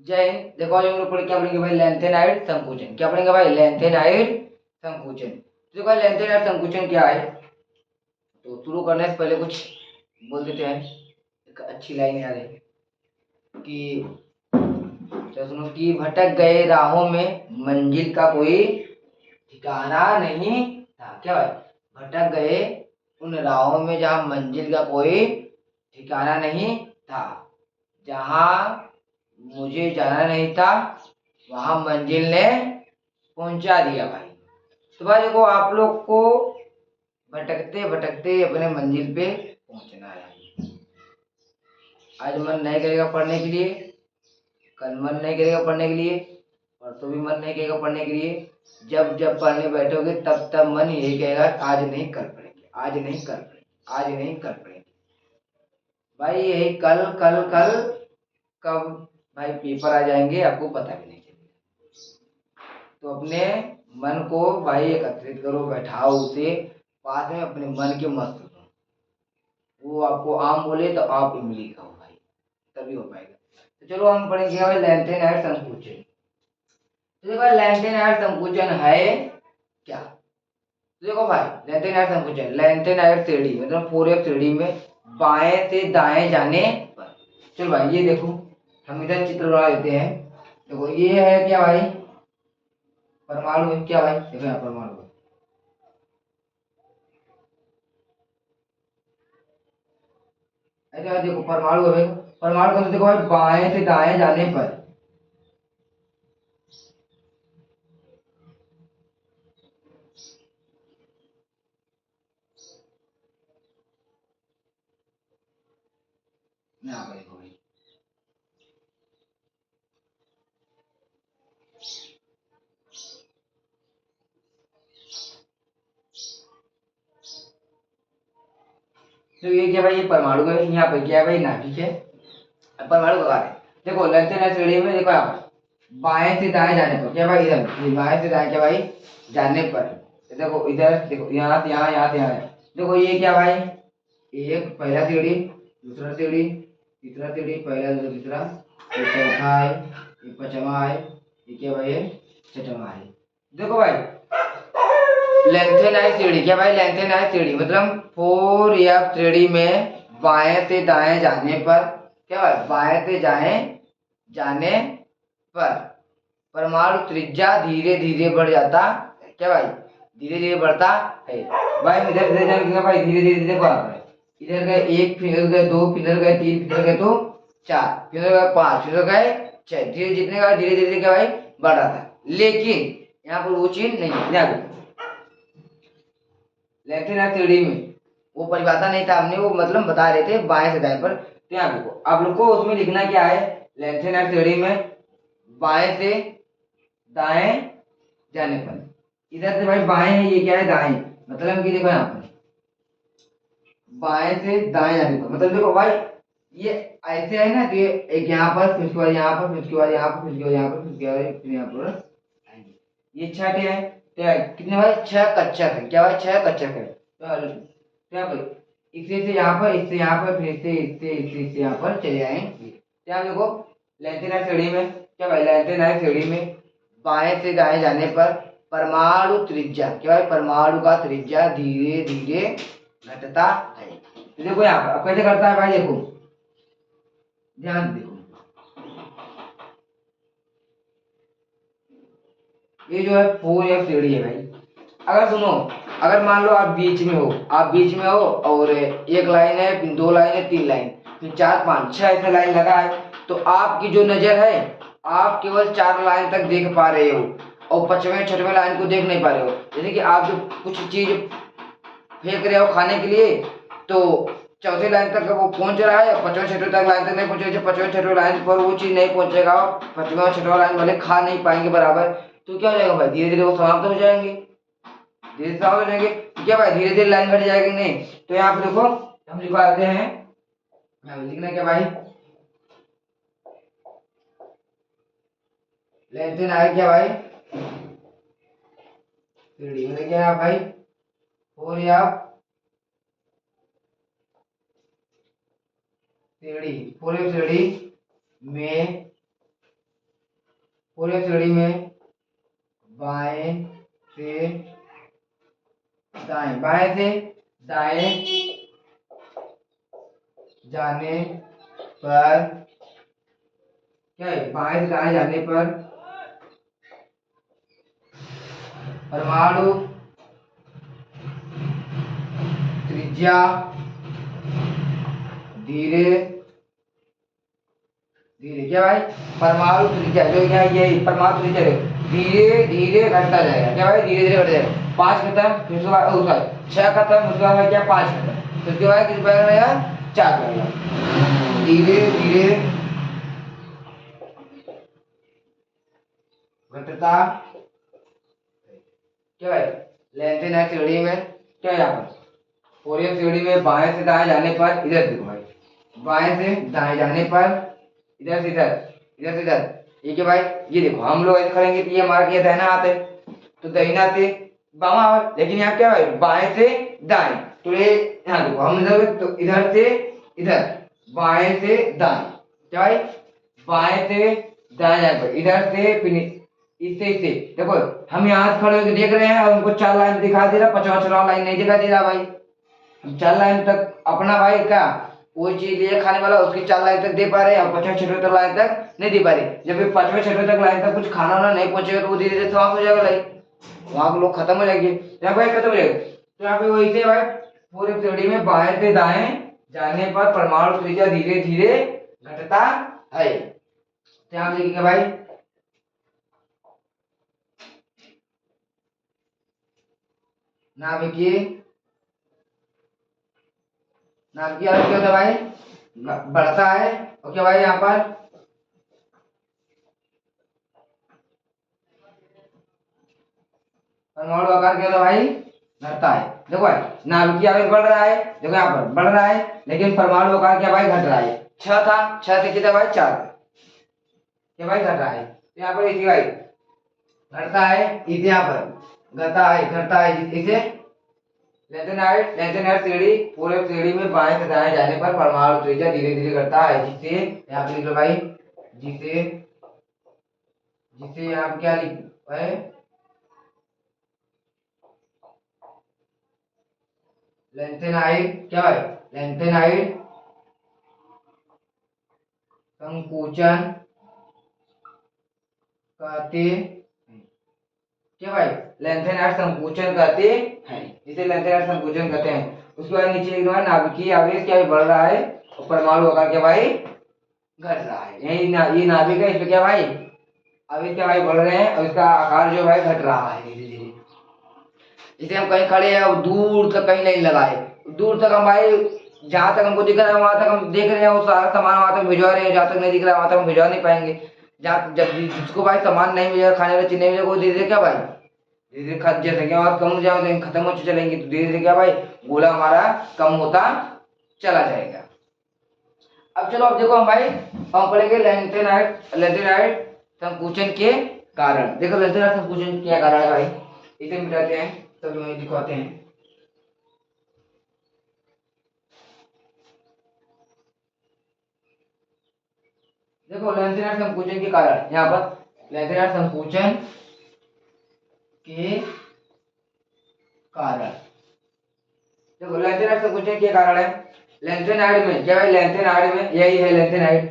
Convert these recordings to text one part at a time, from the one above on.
जय हिंद। देखो आज हम लोग क्या पढ़ेंगे भाई, लेंथेनाइड संकुचन। क्या पढ़ेंगे भाई? लेंथेनाइड संकुचन। तो देखो लेंथेनाइड संकुचन क्या है, तो शुरू करने से पहले कुछ बोल देते हैं। एक अच्छी लाइन याद है कि तो सुनो कि भटक गए राहों में मंजिल का कोई ठिकाना नहीं था। क्या भाई? भटक गए उन राहों में जहाँ मंजिल का कोई ठिकाना नहीं था। जहाँ मुझे जाना नहीं था वहां मंजिल ने पहुंचा दिया भाई। तो भाई देखो आप लोग को भटकते भटकते अपने मंजिल पे पहुंचना है। आज मन नहीं करेगा पढ़ने के लिए, कल मन नहीं करेगा पढ़ने के लिए, परसों भी मन नहीं करेगा पढ़ने के लिए। जब जब पढ़ने बैठोगे तब तब मन यही कहेगा आज नहीं कर पड़ेंगे, आज नहीं कर पड़ेंगे, आज नहीं कर पड़ेंगे। भाई यही कल कल कल कब भाई पेपर आ जाएंगे आपको पता भी नहीं चलेगा। तो अपने मन को भाई एकत्रित करो, बैठाओ उसे पास में, अपने मन के मस्त करो। वो आपको आम बोले तो आप इमली खाओ भाई, तभी हो पाएगा। तो चलो हम पढ़ेंगे भाई लेंथेनाइड संकुचन। तो देखो लेंथेनाइड संकुचन है क्या? तो देखो भाई लेंथेनाइड संकुचन, लेंथेनाइड श्रेणी मतलब 4f श्रेणी में बाएं से दाएं जाने पर। चलो भाई ये देखो, हम इधर चित्र बना देते हैं। देखो ये है क्या भाई? परमाणु है क्या भाई? देखो यहाँ परमाणु है। ऐसे देखो परमाणु है। परमाणु का मतलब देखो भाई बाएं से दाएं जाने पर। यहाँ पर देखो भाई, तो ये क्या भाई? ये परमाणु है। यहाँ पर क्या है भाई? नाभिक है। अब परमाणु का कार्य देखो लेंथेनाइड श्रेणी में। देखो यहाँ पर बाएं से दाएं जाने पर क्या भाई? इधर ये बाएं से दाएं क्या भाई जाने पर। देखो इधर देखो, यहाँ से यहाँ, यहाँ से यहाँ है। देखो ये क्या भाई? एक पहला सीढ़ी, दूसरा सीढ़ी, तीसरा सीढ़ी, पहला दूसरा तीसरा, ये चौथा है, ये पांचवा है, ये क्या भाई है? छठवा है। देखो भाई लेंथेनाइड सीढ़ी क्या भाई? लेंथेनाइड सीढ़ी मतलब 4f सीढ़ी में बाएं से दाएं जाने पर क्या भाई? बाएं से दाएं जाने पर परमाणु त्रिज्या धीरे धीरे बढ़ जाता है। क्या भाई? धीरे धीरे बढ़ता है। भाई इधर धीरे जाने भाई धीरे धीरे धीरे बढ़ रहा है। इधर गए एक, फिर गए दो, फिर गए तीन, फिर गए तो चार, फिर गए पांच, फिर गए छह। धीरे जितने का धीरे धीरे क्या भाई बढ़ रहा था। लेकिन यहाँ पर वो चीज नहीं है। लेंथेनाइड थ्योरी में वो परिभाषा नहीं था, हमने वो मतलब बता रहे थे बाएं से दाएं पर। तो यहाँ देखो आप लोग को उसमें लिखना क्या है? लेंथेनाइड थ्योरी में बाएं से दाएं जाने पर। इधर से भाई बाएं है, ये क्या है? दाएं। मतलब कि देखो यहाँ पर बाएं से दाएं जाने पर मतलब देखो भाई ये ऐसे है ना, तो ये एक यहाँ पर, फिर उसके बाद यहाँ पर, फिर उसके बाद यहाँ पर, फिर उसके बाद यहाँ पर, फिर उसके बाद फिर यहाँ पर आएंगे। ये छठ है। तो कितने भाई? छह कक्षक है। क्या भाई? छह कक्षक है। तो यहाँ पर इससे से यहाँ पर, इससे यहाँ पर, फिर इससे यहाँ पर चले आएंगे। क्या देखो लेंथेनाइड श्रेणी में क्या भाई? लेंथेनाइड श्रेणी में बाएं से दाएं जाने पर परमाणु त्रिज्या क्या भाई? परमाणु का त्रिज्या धीरे धीरे घटता है। तो देखो यहाँ पर अब कैसे करता है भाई? देखो ध्यान देखो, ये जो है 4f सीढ़ी है भाई। अगर सुनो, अगर मान लो आप बीच में हो, आप बीच में हो और एक लाइन है, फिर दो लाइन है, तीन लाइन, फिर चार पांच छह ऐसे लाइन लगा है, तो आपकी जो नजर है आप केवल चार लाइन तक देख पा रहे हो और पांचवें छठवें लाइन को देख नहीं पा रहे हो। जैसे कि आप जो कुछ चीज फेंक रहे हो खाने के लिए, तो चौथे लाइन तक वो पहुंच रहा है, पांचवें छठवें तक लाइन तक नहीं पहुंचे। पांचवें छठवें लाइन पर वो चीज नहीं पहुंचेगा, पांचवें और छठवें लाइन वाले खा नहीं पाएंगे बराबर। तो क्या हो जाएगा भाई? धीरे धीरे वो समाप्त हो जाएंगे, धीरे से समाप्त हो जाएंगे। तो क्या भाई धीरे धीरे लाइन घट जाएगी? नहीं। तो यहाँ पे देखो हम लिखवा देते हैं, लिखना क्या भाई? लेंथ आए क्या भाई? सीढ़ी में क्या है भाई? फोर या सीढ़ी, फोर सीढ़ी में पूरे सीढ़ी में बाएं से दाएं, बाएं से दाएं जाने पर क्या है, बाएं से दाएं जाने पर परमाणु त्रिज्या धीरे धीरे, क्या भाई, परमाणु त्रिज्या जो यहाँ ये परमाणु त्रिज्या धीरे धीरे घटता जाएगा, क्या भाई, धीरे धीरे घटता जाएगा। 5 खत्म, फिर उसके बाद 6 खत्म, उसके बाद क्या 5 खत्म, फिर उसके बाद कितना रहेगा 4 रहेगा। धीरे धीरे घटता, क्या भाई, लेंथ है सीढ़ी में, क्या यहाँ पर फोरियर सीढ़ी में बाएं से दाएं जाने पर, इधर देखो भाई, बाएं से दाएं जाने पर इधर से इधर, इधर से इधर, ये क्या भाई, ये देखो हम लोग ऐसे करेंगे तो ये हमारा क्या दाहिना हाथ है, तो दाहिना से बामा, लेकिन यहाँ क्या भाई बाएं से दाएं, तो ये यहाँ देखो हम इधर, तो इधर से इधर, बाएं से दाएं, क्या भाई, बाएं से दाएं जाने पर, इधर से फिर इससे इससे देखो हम यहाँ से खड़े होकर देख रहे हैं और उनको 4 लाइन दिखा दे रहा, 5वां लाइन नहीं दिखा दे रहा भाई। हम 4 लाइन तक अपना भाई क्या कोई चीज लिए खाने वाला उसकी 4 लाइन तक दे पा रहे हैं और 5वें 6वें तक लाइन तक नहीं दे पा रहे। जब भी 5वें 6वें तक लाइन तक कुछ खाना ना नहीं पहुंचेगा तो वो धीरे धीरे समाप्त हो जाएगा लाइन, वहां के लोग खत्म हो जाएंगे, यहाँ भाई खत्म हो जाएगा। तो यहाँ पे वही से भाई पूरी सीढ़ी में बाएं से दाएं जाने पर परमाणु त्रिज्या धीरे धीरे घटता है। तो यहाँ लिखेंगे भाई नाभिकीय, नाभिकीय अर्थ क्या होता है भाई, बढ़ता है, और क्या भाई यहाँ पर परमाणु आकार क्या होता है भाई, घटता है। देखो भाई नाभिकीय आवेश बढ़ रहा है, देखो यहाँ पर बढ़ रहा है, लेकिन परमाणु आकार क्या भाई घट रहा है। 6 था, 6 से कितना भाई 4, क्या भाई घट रहा है। तो यहाँ पर इसी भाई घटता है, इसे यहाँ पर घटता है, घटता है, इसे लेंथेनाइड, लेंथेनाइड सीढ़ी पूरे सीढ़ी में बाएं से दाएं जाने पर परमाणु त्रिज्या धीरे धीरे घटता है, जिसे यहाँ पे लिख लो भाई, जिसे जिसे यहाँ पे क्या लिख है, लेंथेनाइड, क्या भाई, लेंथेनाइड संकुचन कहते, क्या भाई, लेंथेनाइड संकुचन कहते हैं, इसे लेंथेनाइड संकुचन कहते हैं। उसके बाद नीचे लिखना है नाभिकीय आवेश क्या बढ़ रहा है और परमाणु आकार क्या भाई घट रहा है। ये नाभिक है, इसमें क्या भाई आवेश क्या भाई बढ़ रहे हैं और इसका आकार जो भाई घट रहा है धीरे धीरे। इसे हम कहीं खड़े हैं और दूर तक कहीं नहीं लगाए, दूर तक हम भाई जहां तक हमको दिख रहा है वहां तक हम देख रहे हैं, वो सारा सामान वहां तक भिजवा रहे हैं, जहां तक नहीं दिख रहा है वहां तक हम भिजवा नहीं पाएंगे। जहाँ जब जिसको भाई सामान नहीं मिलेगा, खाने वाला चीज नहीं मिलेगा, वो धीरे धीरे क्या भाई धीरे धीरे जैसे कि और कम हो जाओगे खत्म हो चलेंगे, तो धीरे धीरे क्या भाई गोला हमारा कम होता चला जाएगा। अब चलो अब देखो हम भाई हम पढ़ेंगे लेंथेनाइड, लेंथेनाइड संकुचन के कारण। देखो लेंथेनाइड संकुचन क्या कारण है भाई, इसे मिटाते हैं तब तो दिखाते हैं। देखो लेंथेनाइड संकुचन के कारण, यहाँ पर लेंथेनाइड संकुचन के कारण, देखो लेंथेनाइड संकुचन के कारण है लेंथेनाइड में, क्या भाई लेंथेनाइड में यही है लेंथेनाइड,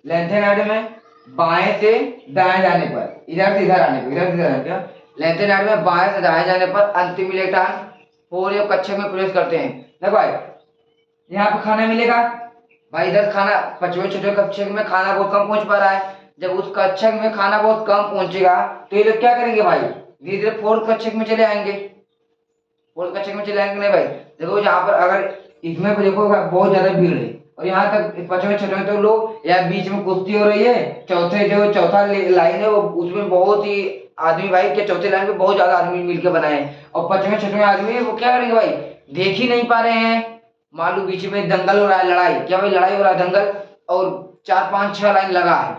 लेंथेनाइड में बाएं से दाएं जाने पर, इधर से इधर आने पर, इधर से इधर आने पर, लेंथेनाइड में बाएं से दाएं जाने पर अंतिम इलेक्ट्रॉन पूरे कक्षक में प्रवेश करते हैं। देखो भाई यहाँ पे खाना मिलेगा भाई, इधर खाना 5वें 6वें कक्षक में खाना बहुत कम पहुंच पा रहा है। जब उस कक्षक में खाना बहुत कम पहुंचेगा तो ये लोग क्या करेंगे भाई धीरे धीरे 4th कक्षक में चले आएंगे, 4th कक्षक में चले आएंगे। नहीं भाई देखो यहाँ पर अगर इसमें देखो बहुत ज्यादा भीड़ है और यहाँ तक 5वें 6वें तो लोग या बीच में कुश्ती हो रही है, चौथे जो चौथा लाइन है वो उसमें बहुत ही आदमी भाई के चौथे लाइन में बहुत ज्यादा आदमी मिलकर बनाए हैं और 5वें 6वें आदमी वो क्या करेंगे भाई देख ही नहीं पा रहे हैं। मान लो बीच में दंगल हो रहा है, लड़ाई, क्या भाई लड़ाई हो रहा है दंगल, और 4 5 6 लाइन लगा है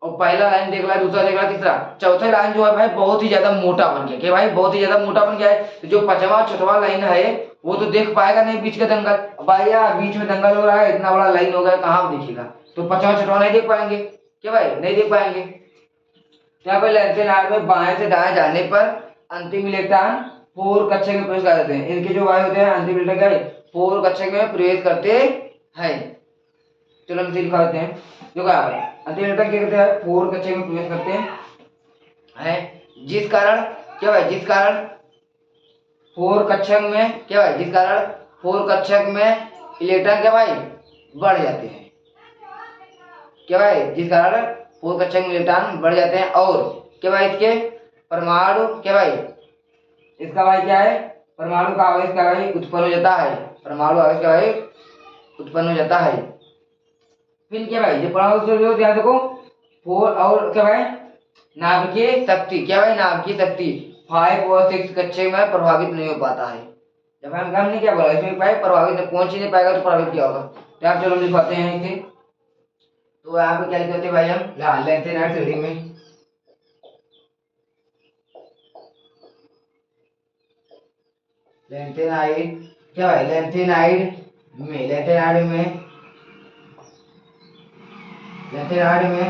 और पहला लाइन देख रहा है, दूसरा देख रहा है, तीसरा, चौथा लाइन जो है भाई बहुत ही ज्यादा मोटा बन गया, क्या भाई बहुत ही ज्यादा मोटा बन गया है। तो जो 5वां 6वां लाइन है वो तो देख पाएगा नहीं बीच का दंगल, भाई यार बीच में दंगल हो रहा है, इतना बड़ा लाइन हो गया कहाँ देखेगा, तो 5वां 6वां नहीं देख पाएंगे। क्या भाई नहीं देख पाएंगे। यहाँ पर लेंथेन आर्ट में बाएं से दाएं जाने पर अंतिम इलेक्ट्रॉन 4 कक्षक में प्रवेश कर देते हैं। इनके जो वायु होते हैं अंतिम इलेक्ट्रॉन 4 कक्षक में प्रवेश करते हैं। चलो हम इसे दिखा देते हैं। जो क्या है अंतिम इलेक्ट्रॉन क्या करते हैं 4 कक्षक में प्रवेश करते हैं, जिस कारण क्या भाई जिस कारण 4 कक्षक में क्या भाई जिस कारण 4 कक्षक में इलेक्ट्रॉन क्या भाई बढ़ जाते हैं। क्या भाई जिस कारण 4 कक्षक में इलेक्ट्रॉन बढ़ जाते हैं और क्या भाई इसके परमाणु क्या भाई इसका भाई क्या है परमाणु का आवेश क्या भाई उत्पन्न हो जाता है। परमाणु आवेश क्या भाई उत्पन्न हो जाता है। फिर क्या भाई जो परमाणु जो ध्यान देखो 4 और क्या भाई नाभिकीय शक्ति क्या भाई नाभिकीय शक्ति 5 और 6 कक्षक में प्रभावित नहीं हो पाता है। जब हमने क्या बोला इसमें भाई प्रभावित पहुंच ही नहीं पाएगा तो प्रभावित क्या होगा। तो आप चलो लिखवाते हैं इसे। तो यहाँ पे क्या लिखते हैं भाई हम लेंथेन आर्ट रीडिंग में लेंथेनाइड क्या भाई लेंथेनाइड में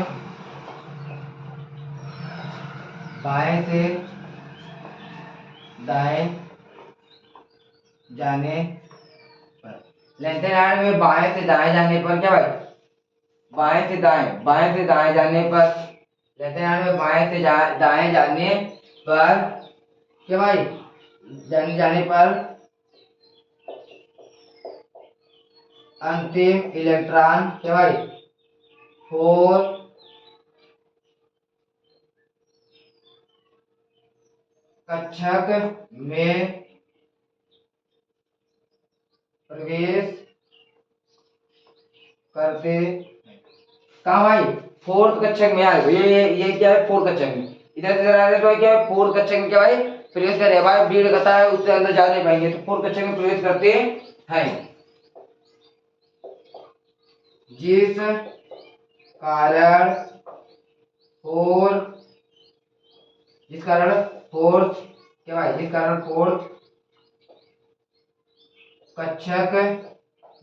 बाएं से दाएं जाने पर लेंथेनाइड में बाएं से दाएं जाने पर क्या भाई बाएं से दाएं जाने पर लेंथेनाइड में बाएं से दाएं जाने पर क्या भाई जाने पर अंतिम इलेक्ट्रॉन क्या भाई 4 कक्षक में प्रवेश करते कहा भाई 4th कक्षक में आए ये क्या है 4th कक्षक में इधर से आ रहे तो क्या है 4th कक्षक में क्या भाई प्रवेश कर रहे भाई भीड़ कहता है उससे अंदर जा नहीं पाएंगे तो 4th कक्षक में प्रवेश करते हैं। जिस कारण 4th क्या भाई जिस कारण 4th कक्षक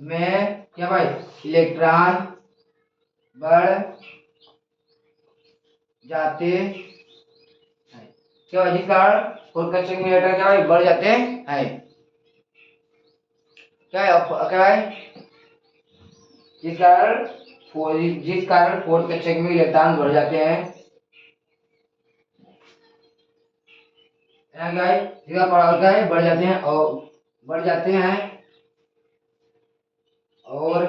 में क्या भाई इलेक्ट्रॉन बढ़ जाते हैं। क्या भाई जिस कारण 4th कक्षक में इलेक्ट्रॉन क्या भाई बढ़ जाते हैं। क्या है क्या भाई जिस कारण 4th कक्षक में इलेक्ट्रॉन बढ़ जाते हैं क्या है जिसका प्रभाव क्या है बढ़ जाते हैं और बढ़ जाते हैं और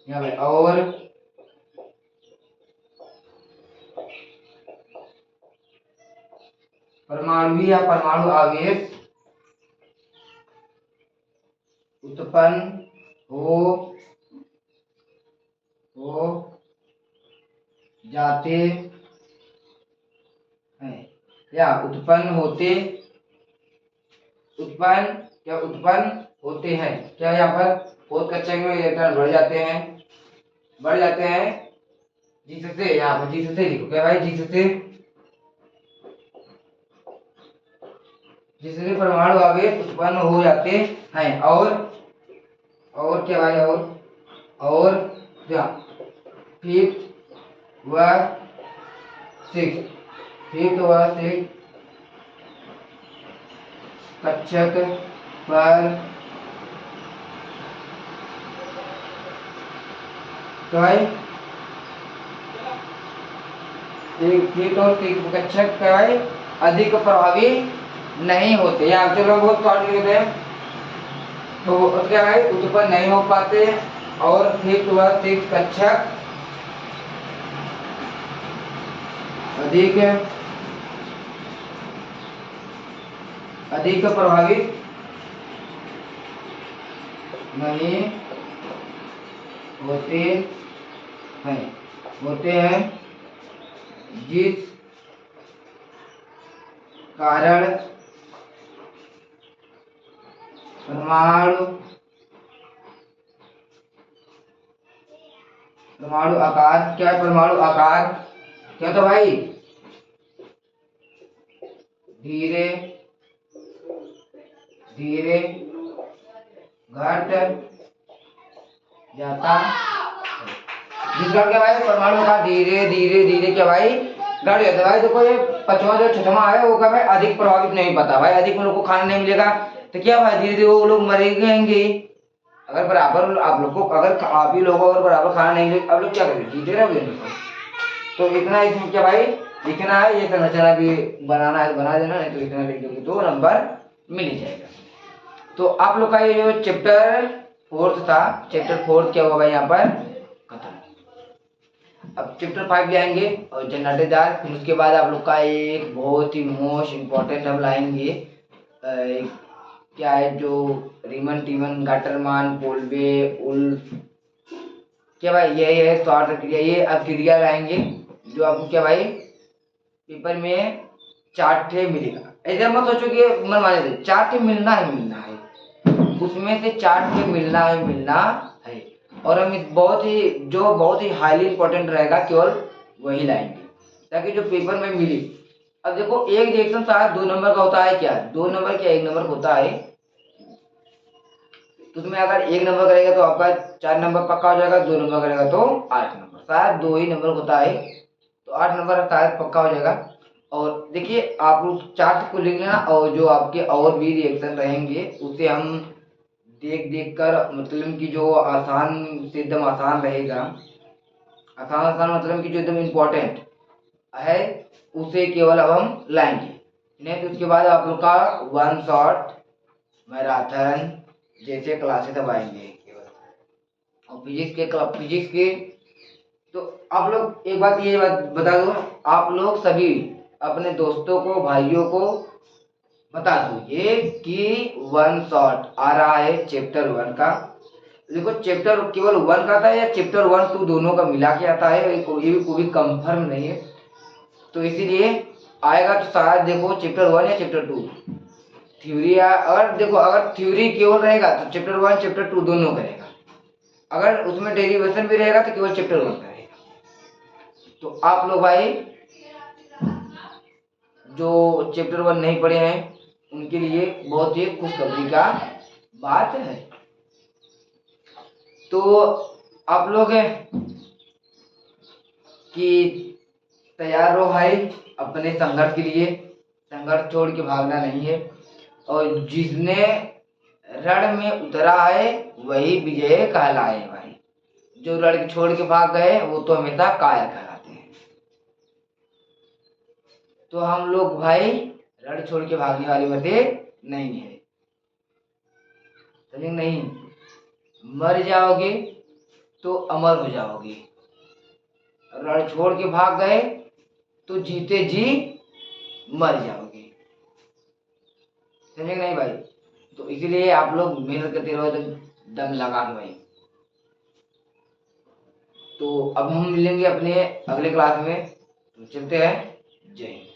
यहाँ पे और परमाणु या परमाणु आवेश उत्पन्न हो जाते हैं या उत्पन्न होते हैं। क्या यहाँ पर 4th कक्षक में इलेक्ट्रॉन बढ़ जाते हैं जिससे यहाँ पर जिससे लिखो क्या भाई जिससे परमाणु आवेश उत्पन्न हो जाते हैं और क्या भाई और क्या 5th व 6 कक्षक पर तो भाई 5th और 6 कक्षक क्या भाई अधिक प्रभावी नहीं होते। यहाँ चलो बहुत शॉर्ट होते हैं तो क्या भाई उत्पन्न नहीं हो पाते और 5th व 6 कक्षक अधिक प्रभावित नहीं होते हैं जिस कारण परमाणु आकार क्या है परमाणु आकार क्या तो भाई धीरे धीरे घट जाता जिसका क्या भाई परमाणु आकार धीरे धीरे धीरे क्या भाई घट जाता है भाई। देखो ये पांचवा जो छठवां है वो क्या भाई अधिक प्रभावित नहीं पाता भाई, अधिक उन लोग को खाना नहीं मिलेगा तो क्या भाई धीरे धीरे वो लोग मरेंगे। अगर बराबर आप लोग को अगर आप ही लोगों अगर बराबर खाना नहीं मिले आप लोग क्या करेंगे, जीते रहोगे। तो इतना इसमें क्या भाई लिखना है, ये संरचना भी बनाना है बना देना, नहीं तो इतना लिख दोगे तो नंबर मिल ही जाएगा। तो आप लोग का ये जो चैप्टर 4 था, चैप्टर 4 क्या हुआ भाई यहाँ पर खत्म। अब चैप्टर 5 ले आएंगे और जन्नतेदार, फिर उसके बाद आप लोग का एक बहुत ही मोस्ट इम्पोर्टेंट हम लाएंगे क्या है जो रीमन टीमन गाटरमान पोलवे उल क्या भाई यही है स्वार्थ क्रिया, ये अब क्रिया लाएंगे जो आपको क्या भाई पेपर में 4 ठे मिलेगा। ऐसे मत सोचो कि मन माने थे 4 ठे मिलना है, उसमें से 4 ठे मिलना है। और हम बहुत ही हाईली इंपॉर्टेंट रहेगा केवल वही लाएंगे ताकि जो पेपर में मिले। अब देखो एक रिएक्शन शायद 2 नंबर का होता है, क्या 2 नंबर क्या 1 नंबर का होता है, तो उसमें अगर 1 नंबर करेगा तो आपका 4 नंबर पक्का हो जाएगा, 2 नंबर करेगा तो 8 नंबर, शायद 2 ही नंबर होता है तो 8 नंबर शायद पक्का हो जाएगा। और देखिए आप लोग चार्ट को लिख लेना और जो आपके और भी रिएक्शन रहेंगे उसे हम देख कर मतलब कि जो आसान से एकदम आसान रहेगा, आसान मतलब कि जो एकदम इम्पोर्टेंट है उसे केवल अब हम लाएंगे। नहीं तो उसके बाद आप लोग का 1 शॉट मैराथन जैसे क्लासेस अब आएंगे केवल। और फिजिक्स के तो आप लोग एक बात ये बात बता दो, आप लोग सभी अपने दोस्तों को भाइयों को बता दो ये कि 1 शॉट आ रहा है चैप्टर 1 का। देखो चैप्टर केवल 1 का आता है या चैप्टर 1 2 दोनों का मिला के आता है, ये भी कोई कंफर्म नहीं है, तो इसीलिए आएगा तो शायद देखो चैप्टर 1 या चैप्टर 2 थ्योरी। अगर देखो अगर थ्योरी केवल रहेगा तो चैप्टर 1 चैप्टर 2 दोनों करेगा, अगर उसमें डेरिवेशन भी रहेगा तो केवल चैप्टर 1 करेगा। तो आप लोग भाई जो चैप्टर 1 नहीं पढ़े हैं उनके लिए बहुत ही खुशखबरी का बात है। तो आप लोग कि तैयार हो भाई अपने संघर्ष के लिए, संघर्ष छोड़ के भागना नहीं है, और जिसने रण में उतरा है वही विजय कहलाए भाई, जो रण छोड़ के भाग गए वो तो हमेशा कायर कहलाते हैं। तो हम लोग भाई रण छोड़ के भागने वाले में से नहीं है, समझे नहीं, मर जाओगे तो अमर हो जाओगे, रण छोड़ के भाग गए तो जीते जी मर जाओगे, समझे नहीं भाई। तो इसीलिए आप लोग मेहनत करते रहो दम लगा के भाई। तो अब हम मिलेंगे अपने अगले क्लास में, तो चलते हैं, जय हिंद।